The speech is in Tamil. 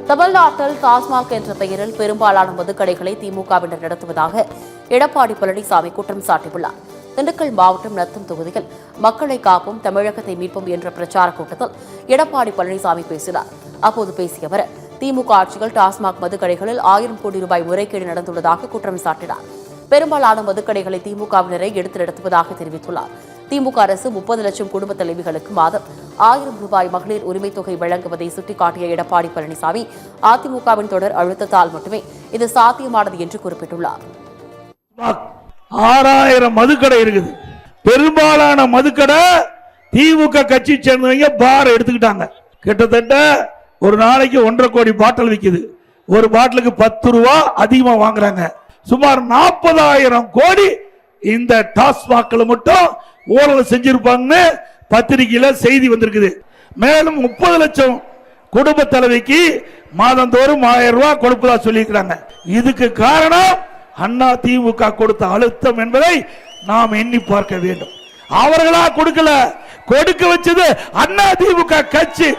தமிழ்நாட்டில் டாஸ்மாக் என்ற பெயரில் பெரும்பாலான மதுக்கடைகளை திமுகவினர் நடத்துவதாக எடப்பாடி பழனிசாமி குற்றம் சாட்டியுள்ளார். திண்டுக்கல் மாவட்டம் நத்தம் தொகுதியில் மக்களை காப்போம் தமிழகத்தை மீட்போம் என்ற பிரச்சார கூட்டத்தில் எடப்பாடி பழனிசாமி பேசினார். அப்போது பேசிய அவர், திமுக ஆட்சியில் டாஸ்மாக் மதுக்கடைகளில் 1000 கோடி ரூபாய் முறைகேடு நடந்துள்ளதாக குற்றம் சாட்டினார். பெரும்பாலான மதுக்கடைகளை திமுகவினரை எடுத்து நடத்துவதாக தெரிவித்துள்ளார். திமுக அரசு 30 லட்சம் குடும்ப தலைவிகளுக்கு மாதம் 1000 ரூபாய் மகளிர் உரிமைத் தொகை வழங்குவதை சுட்டிக்காட்டிய எடப்பாடி பழனிசாமி, அதிமுகவின் தொடர் அழுத்தத்தால் மட்டுமே இது சாத்தியமானது என்று குறிப்பிட்டுள்ளார். 6000 மதுக்கடை இருக்குது. பெரும்பாலான மதுக்கடை திமுக கட்சி சேர்ந்தவங்க பார் எடுத்துக்கிட்டாங்க. கிட்டத்தட்ட ஒரு நாளைக்கு 1.5 கோடி பாட்டில் விற்குது. ஒரு பாட்டிலுக்கு 10 ரூபா அதிகமா வாங்குறாங்க. சுமார் 40,000 கோடி இந்த டாஸ்மாக்ல மட்டும் ஊழல் செஞ்சிருப்பாங்கன்னு பத்திரிகையில செய்தி வந்திருக்குது. மேலும் 30 லட்சம் குடும்ப தலைவிக்கு மாதந்தோறும் 1000 ரூபாய் கொடுப்பதா சொல்லியிருக்கிறாங்க. இதுக்கு காரணம் அண்ணா திமுக கொடுத்த அழுத்தம் என்பதை நாம் எண்ணி பார்க்க வேண்டும். அவர்களா கொடுக்கல, கொடுக்க வச்சது அண்ணா திமுக கட்சி.